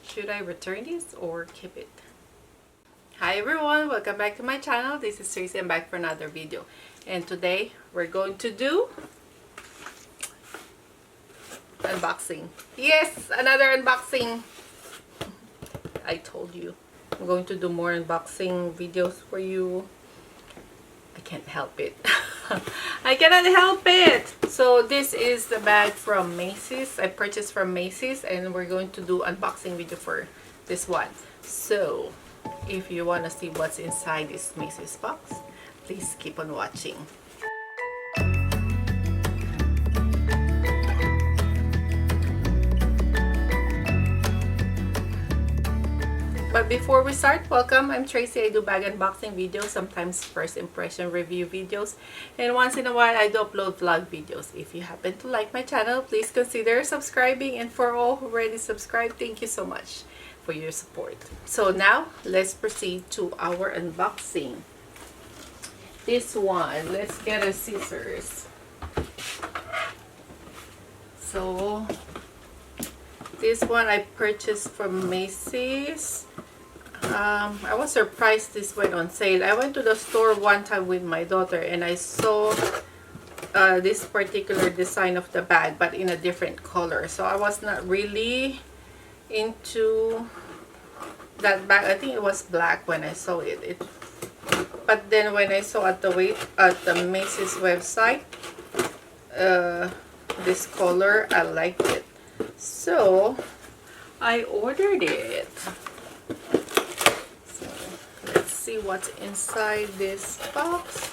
Should I return this or keep it? Hi everyone, welcome back to my channel. This is Tracy. I'm back for another video, and today we're going to do unboxing. Yes, another unboxing. I told you I'm going to do more unboxing videos for you. I can't help it. I cannot help it. So this is the bag from Macy's. I purchased from Macy's, and we're going to do unboxing video for this one. So if you want to see what's inside this Macy's box, please keep on watching. But before we start, welcome. I'm Tracy. I do bag unboxing videos, sometimes first impression review videos, and once in a while I do upload vlog videos. If you happen to like my channel, please consider subscribing, and for all who already subscribed, thank you so much for your support. So now let's proceed to our unboxing. This one, let's get a scissors. So this one I purchased from Macy's. I was surprised this went on sale. I went to the store one time with my daughter, and I saw this particular design of the bag, but in a different color. So I was not really into that bag. I think it was black when I saw it. But then when I saw at the Macy's website, this color, I liked it. So I ordered it. So let's see what's inside this box.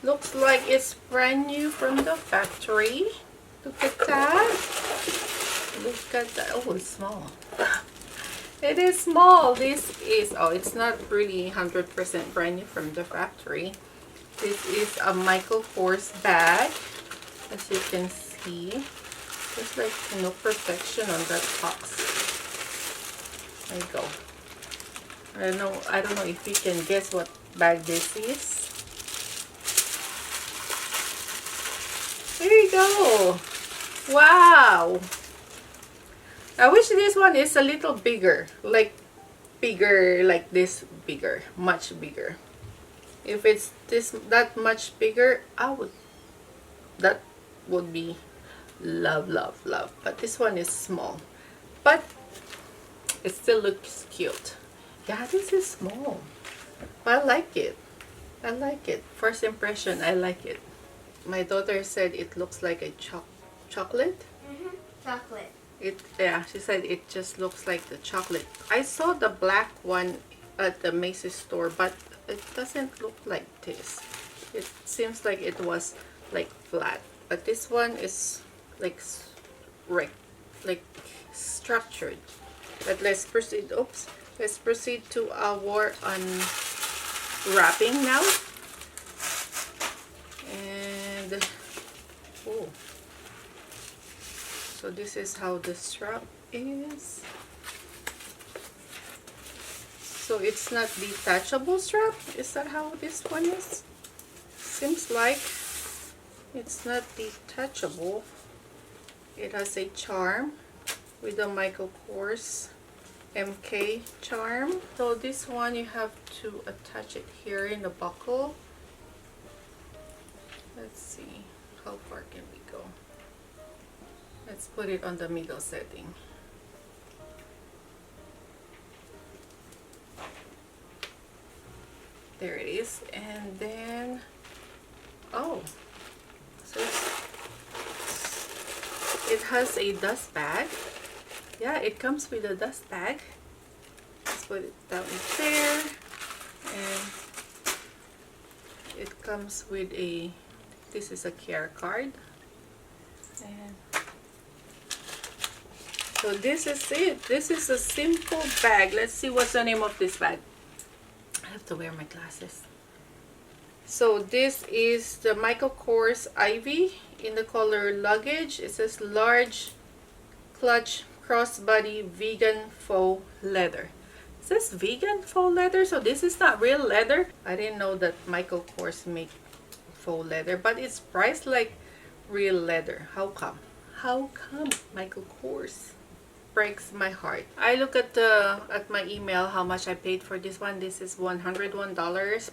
Looks like it's brand new from the factory. Look at that. Look at that. Oh, it's small. It is small. This is, oh, it's not really 100% brand new from the factory. This is a Michael Kors bag, as you can see. There's like no perfection on that box. There you go. I don't know if you can guess what bag this is. There you go. Wow. I wish this one is a little bigger, like this bigger, much bigger. If it's that much bigger, that would be love. But this one is small, but it still looks cute. Yeah, this is small, but I like it. I like it. First impression, I like it. My daughter said it looks like a chocolate. Chocolate. Yeah, she said it just looks like the chocolate. I saw the black one at the Macy's store, but it doesn't look like this. It seems like it was like flat, but this one is like structured. But let's proceed. Oops. Let's proceed to our unwrapping now. And oh, so this is how the strap is. So it's not detachable strap. Is that how this one is? Seems like it's not detachable. It has a charm with a Michael Kors MK charm. So this one you have to attach it here in the buckle. Let's see, how far can we go? Let's put it on the middle setting. There it is. And then, oh, so it has a dust bag. Yeah, it comes with a dust bag. Let's put it down there. And it comes with this is a care card. And so this is it. This is a simple bag. Let's see what's the name of this bag. I have to wear my glasses. So this is the Michael Kors Ivy in the color Luggage. It says large clutch crossbody vegan faux leather. It says vegan faux leather, so this is not real leather. I didn't know that Michael Kors make faux leather, but it's priced like real leather. How come? How come Michael Kors breaks my heart. I look at my email how much I paid for this one. This is $101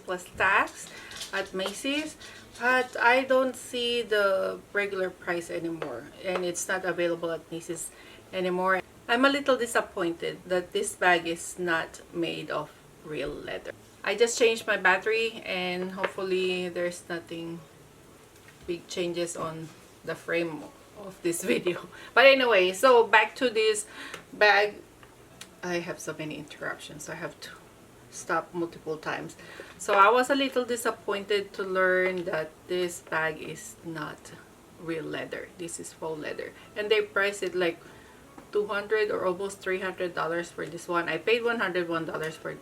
plus tax at Macy's, but I don't see the regular price anymore, and it's not available at Macy's anymore. I'm a little disappointed that this bag is not made of real leather. I just changed my battery, and hopefully there's nothing big changes on the frame of this video. But anyway, so back to this bag. I have so many interruptions, so I have to stop multiple times. So I was a little disappointed to learn that this bag is not real leather. This is faux leather, and they price it like $200 or almost $300 for this one. I paid $101 for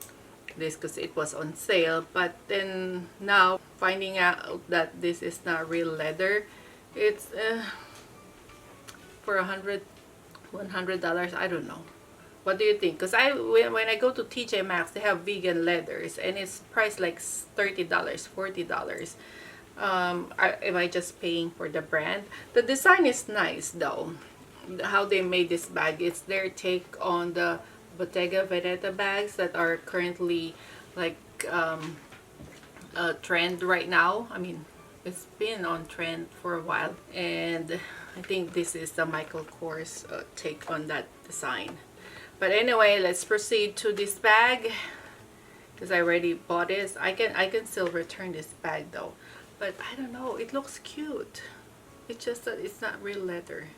this because it was on sale, but then now finding out that this is not real leather, it's for $100. I don't know. What do you think? Because when I go to TJ Maxx, they have vegan leathers, and it's priced like $30, $40. Am I just paying for the brand? The design is nice though. How they made this bag, it's their take on the Bottega Veneta bags that are currently like a trend right now. I mean, it's been on trend for a while, and I think this is the Michael Kors take on that design. But anyway, let's proceed to this bag because I already bought this. I can still return this bag though, but I don't know, it looks cute. It's just that it's not real leather.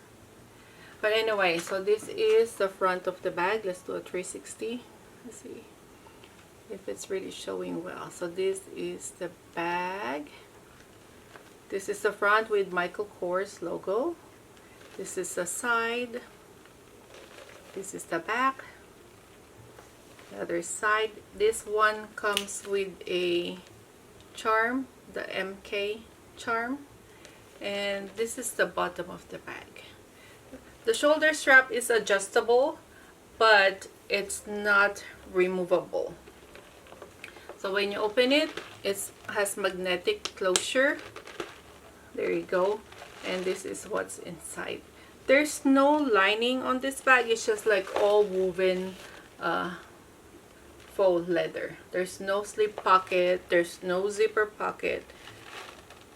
But anyway, so this is the front of the bag. Let's do a 360. Let's see if it's really showing well. So this is the bag. This is the front with Michael Kors logo. This is the side. This is the back. The other side. This one comes with a charm, the MK charm. And this is the bottom of the bag. The shoulder strap is adjustable, but it's not removable. So when you open it, it has magnetic closure. There you go. And this is what's inside. There's no lining on this bag. It's just like all woven faux leather. There's no slip pocket. There's no zipper pocket.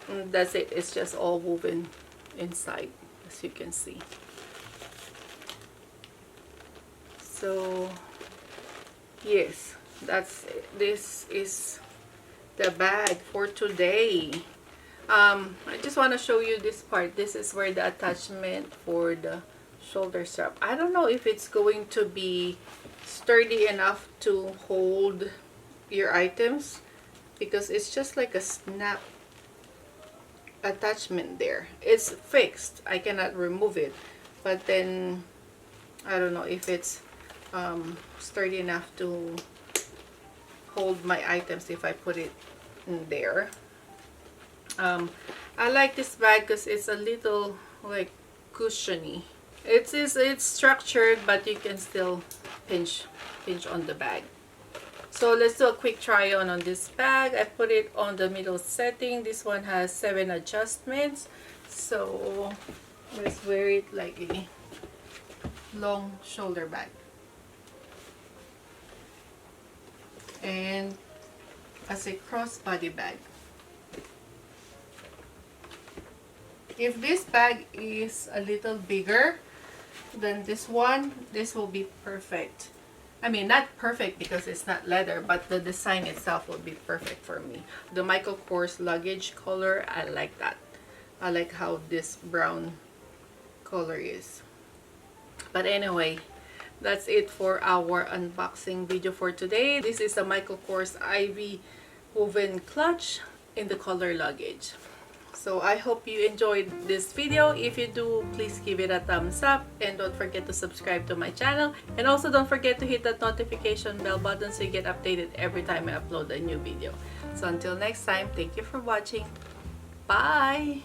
And that's it. It's just all woven inside, as you can see. So yes, this is the bag for today. I just want to show you this part. This is where the attachment for the shoulder strap. I don't know if it's going to be sturdy enough to hold your items, because it's just like a snap attachment there. It's fixed. I cannot remove it, but then I don't know if it's sturdy enough to hold my items if I put it in there. I like this bag because it's a little like cushiony. It's structured, but you can still pinch on the bag. So let's do a quick try on this bag. I put it on the middle setting. This one has 7 adjustments. So let's wear it like a long shoulder bag. And as a crossbody bag. If this bag is a little bigger than this one, this will be perfect. I mean, not perfect because it's not leather, but the design itself will be perfect for me. The Michael Kors luggage color, I like that. I like how this brown color is. But anyway, that's it for our unboxing video for today. This is a Michael Kors Ivy woven clutch in the color luggage. So I hope you enjoyed this video. If you do, please give it a thumbs up, and don't forget to subscribe to my channel, and also don't forget to hit that notification bell button so you get updated every time I upload a new video. So until next time, thank you for watching. Bye!